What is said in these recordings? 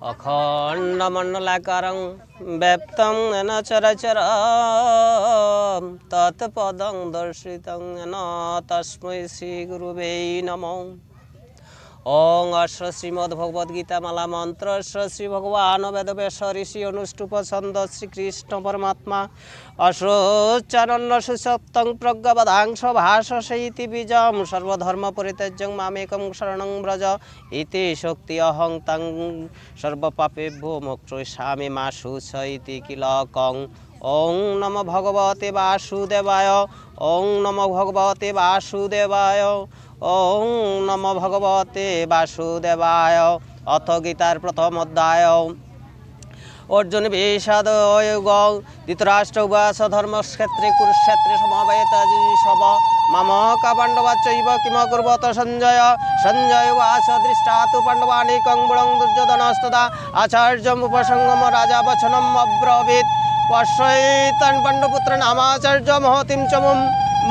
अखण्डमण्डलाकारं व्याप्तं येन चराचरं तत्पदं दर्शितं येन तस्मै श्रीगुरुवे नमः। ओं अश्र श्रीमद्भगवद्गीता माला मंत्र श्री भगवान वेदव्यास ऋषि अनुष्टुप छंद श्रीकृष्ण परमात्मा अशोच्चारण सुसप्तं प्रज्ञावधांश भाषसेति बीजं सर्वधर्म परित्यज्य मामेकं शरणं व्रज इति शक्ति अहं तं सर्वपापेभ्यो मोक्षयिष्यामि मा शुच इति किलकं। ओं नमो भगवते वासुदेवाय। ओं नमो भगवते वासुदेवाय। ओं नमो भगवते वासुदेवाय। अथ गीतार प्रथम अध्याय। अर्जुन विषाद धृतराष्ट्र उवाच धर्मक्षेत्रे कुरुक्षेत्रे समवेतजिषव मम का पाण्डवाश्चैव किम कुर्वत संजय। संजय उवाच दृष्टा तु पाण्डवानीकं बलं दुर्योधनस्तदा आचार्यमुपसंगम राजा वचनम् अब्रवीत् पश्यैतान् पाण्डुपुत्र नामाचार्य महतीं च मुं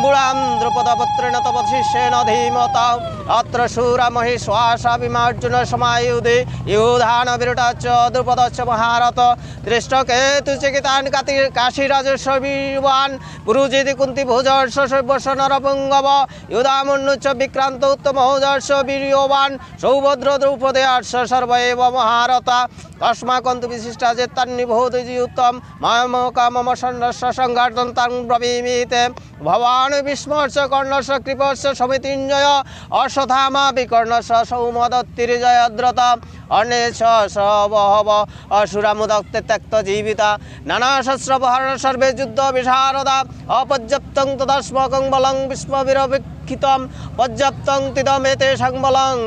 बुलां द्रुपदपुत्रेण तव शिष्येण धीमता अत्र शूरा महिष्वासा विमार्जुन समायुधे युधान विरटा च द्रुपदश्च महारथ दृष्टकेतुचिकितान् काशीराजस्य वीर्यवान् पुरुजिति कुन्तीभुजश्च शैवश्च नरपुङ्गव युधामन्यु च विक्रान्त उत्तमौजश्च वीर्यवान् सौभद्र द्रौपदेयश्च सर्व एव महारथा अस्माकन्तु विशिष्टा चेत्तन्निबोधयुक्तं मामका मम सन्नस्य सङ्घातं तं ब्रवीमीते भवान् भीष्मश्च कर्णस्य कृपस्य समितिञ्जय अश्वत्थामा विकर्णस्य सौमदत्तिर्जयद्रथ अन्ये च बहव असुरामुदक्ते त्यक्तजीविता नानाशस्त्रपहरण सर्वे युद्धविशारदा अपर्याप्तं तदस्माकं बलं विस्मविरवीक्षितं पर्याप्तं तिदमेतेषां बलं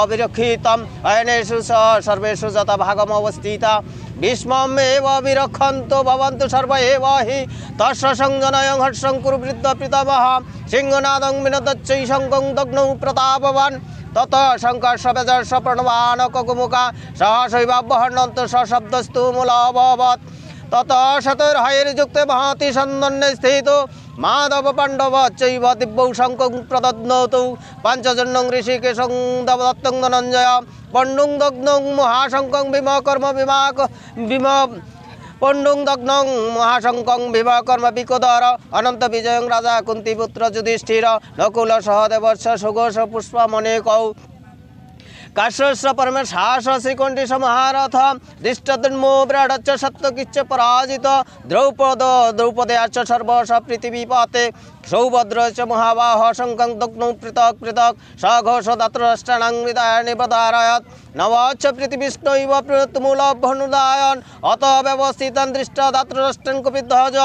अविरक्षितम् अयनेषु च सर्वेषु यथाभागमवस्थिता भीष्ममेव विरक्षन्तु भवन्तु सर्व एव हि तस्य संजनयं हर्षं कुरु वृद्धपितामह सिंहनादं विनदच्चै शङ्खं दग्नौ प्रतापवान् ततः शङ्कर्षवेदर्ष प्रणवान् ककुमुका सहसैवावहनन्तु सशब्दस्तु मूलमभवत् ततः शतैर्हयैर्युक्ते महति सन्दन्ये स्थितो माधव पाण्डव चैव दिव्यौ शङ्खं प्रदध्नोतु पञ्चजन्यं ऋषिकेशं दत्तं धनञ्जय पण्डुं दग्नं महाशङ्खं भीमकर्म पण्डुं दग्नं महाशङ्खं भीमकर्म विकोदर अनंत विजयं राजा कुन्तीपुत्र युधिष्ठिर नकुल सहदेवश्च सुघोष पुष्पमनेकौ काश्यश्च परमेशास श्रीकण्ठी महारथ दृष्टद्युम्नो विराटश्च शत्रुघ्नश्च पराजित द्रौपदेयश्च सर्वश पृथिवीपते सौभद्र च महाबाह शङ्खं दग्नौ पृथक् पृथक् सघोष दातृष्टानां हृदयानि प्रधारयत् नवश्च पृथिवीष्णैव मूलभनुदायन् अत व्यवस्थितं दृष्टा दातृष्टान् कुपिध्वज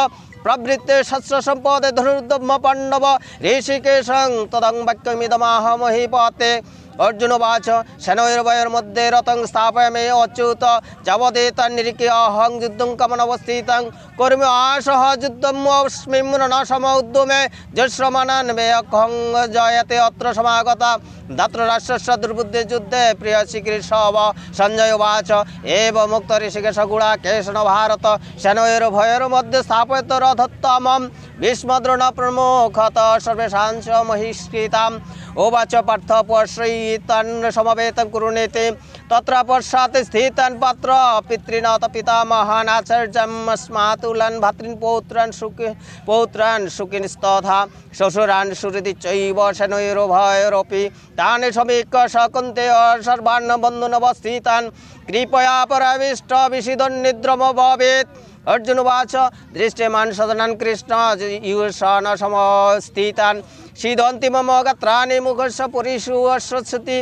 प्रवृत्ते शस्त्र सम्पदे धनुर्धर्म पाण्डव ऋषिकेशं तदं वाक्यमिदमाह महीपते। अर्जुन उवाच सेनयोर्वयोर्मध्ये रथं स्थापयामि अच्युत यावदेतन्निरीक्ष्य अहं युद्धं कामनवस्थितं करोमि आशः युद्धमस्मिन् रणसमुद्यमे जश्रमाणान् मे अहं जयते अत्र समागता धातृराष्ट्रस्य दुर्बुद्धे युद्धे प्रियचिकीर्षव। संजय उवाच एवं मुक्त ऋषिकेश गुडाकेशन भारत सेनयोर्वयोर्मध्ये स्थापयत रथोत्तमं भीष्मद्रोण प्रमुखतः सर्वेषां च महिष्कृताम् उवाच पार्थ पश्यैतान् समवेतं कुरुनीति तत्र पश्चात् स्थितान् पात्र पितॄणां पितामहान् आचार्यान् अस्मातुलान् भ्रातॄन् पौत्रान् शुकींस्तथा श्वशुरान् सुहृदि चैव सेनयोरुभयोरपि तान् समीक्ष्य शकुन्तलेय सर्वान् बन्धूनवस्थितान् कृपया पराविष्ट विषीदन्निद्रमभवेत्। अर्जुन उवाच दृष्ट्यमान् सदनान् कृष्ण युषान् समस्थितान् सीदन्ति मम गात्राणि मुखस्य पुरीषु अश्वत्सति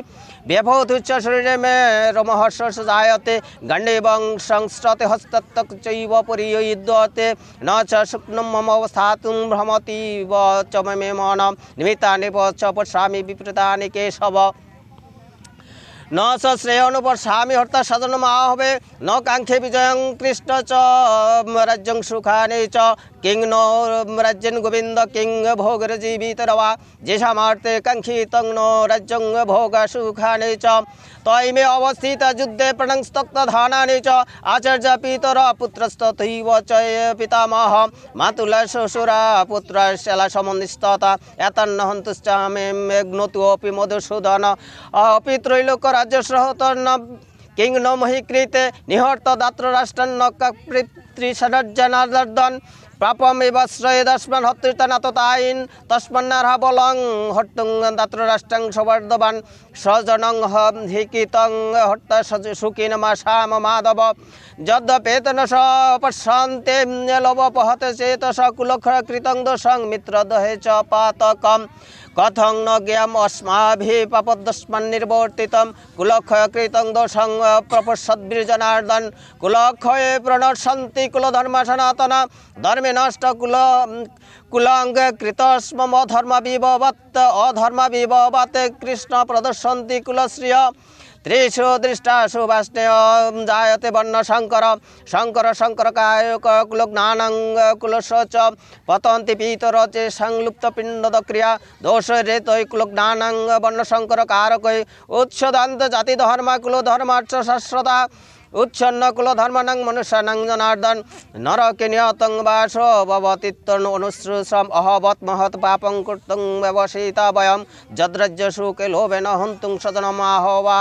व्यभूतुश्च शरीरे मे रोमहर्षः जायते गण्डीवं संस्रते हस्ततः चैव परियुध्यते न च शुक्नं मम अवस्थातुं भ्रमतीव च मे मन निमित्तानि च पश्यामि विपरीतानि केशव न च श्रेयोनुपश्यामि हर्ता सदनमाहवे न काङ्क्षे विजयं कृष्ण च राज्यं सुखानि च किं नो राज्यं गोविन्द किं भोगजीवितरवा जेषामार्थे काङ्क्षितं नो राज्यं भोगसुखानि च तैमे अवस्थित युद्धे प्रणस्तक्तधानानि च आचार्य पितर पुत्रस्तथैव च पितामह मातुला श्वशुरा पुत्रशला समन्विस्तता एतन्न हन्तुश्च मे ज्ञोतोऽपि मधुसूदन अपि त्रैलोक्यराज्यसहतन्न কিং ন মহিকৃতে নিহর্ত দাত্র রাষ্ট্রান্ন পিতৃষডর্জনার্দন প্রাপমেবাশ্রয়েদস্মান হত্যুতনাততাইন তস্মন্নারহাবলং হট্টুং দাত্র রাষ্ট্রং সবর্ধবান স্বজনং হিকিতং হট্ট সুখিনমাসাম মাধব যদ্যপেতন স পশ্যন্তে লোভপহতে চেতস কুলক্ষকৃতং দোষং মিত্রদহে চ পাতকম কথং ন জ্ঞাম অস্মাভি পাপদস্মান্নির্বর্তিতম কুলক্ষয়কৃতং দোষং প্রপশ্যদ্বিজনার্দন কুলক্ষয়ে প্রণশন্তি কুলধর্ম সনাতনা ধর্মে নষ্ট কুলঙ্গ কৃতস্মম ধর্ম বিভবত অধর্ম বিভবতে কৃষ্ণ প্রদর্শন্তি কুলশ্রিয় ত্রিষু দৃষ্টাসু বাষ্ণেয় জায়তে বর্ণ শঙ্কর শঙ্কর শঙ্কর কায়ক কুলজ্ঞানং কুলশ চ পতন্তি পিতর চে সংলুপ্ত পিণ্ডদ ক্রিয়া দোষ রেতৈ কুলজ্ঞানং বর্ণ শঙ্কর কারকৈ উৎসদান্ত জাতি ধর্ম কুল ধর্মার্থ শাস্ত্রতা উচ্ছন্ন কুল ধর্মানং মনুষ্যানং জনার্দন নরকে নিয়তং বাস ভবতিত্তন অনুশ্রুশ্রম অহবত মহৎ পাপং কর্তুং ব্যবসিতা বয়ম যদ্রাজ্য সুখে লোভেন হন্তুং সদনমাহবা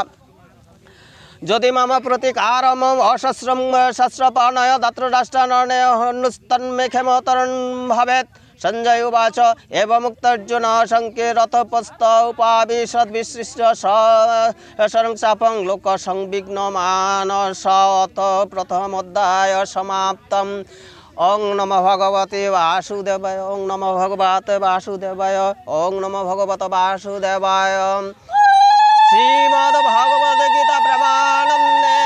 যদি মম প্রতিকারম অশস্রম শস্ত্রপাণয় দাত্র রাষ্ট্রানয় হনুস্তন্মে ক্ষমতরণ ভবেত সঞ্জয় উবাচ এবমুক্তার্জুন শঙ্কে রথপস্ত উপাবিশদ্বিসৃষ্ট সংসাপং লোক সংবিঘ্ন মানস অত প্রথমোধ্যায় সমাপ্তম ওং নমো ভগবতে বাসুদেবায় ওং নমো ভগবতে বাসুদেবায় ওং নমো ভগবত বাসুদেবায় শ্রীমদ্ ভগবদ গীতা প্রেমানন্দে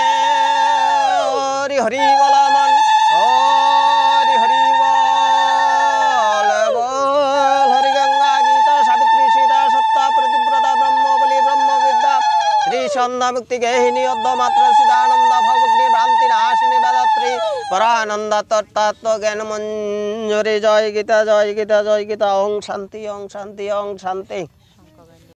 হরি হরি বলমন হরি হরি বল হরি গঙ্গা গীতা সাবিত্রী সীতা সত্তা প্রতিব্রতা ব্রহ্মবলী ব্রহ্মবিদ্যা শ্রী সন্ধ্যা মুক্তি গেহিনী অদ্য মাত্র সিদানন্দ ভগবগ্নি ভ্রান্তি নাশিনী বেদাত্রী পরানন্দ তত্ত্ব জ্ঞান মঞ্জুরি জয় গীতা জয় গীতা জয় গীতা ওং শান্তি ওং শান্তি ওং শান্তি।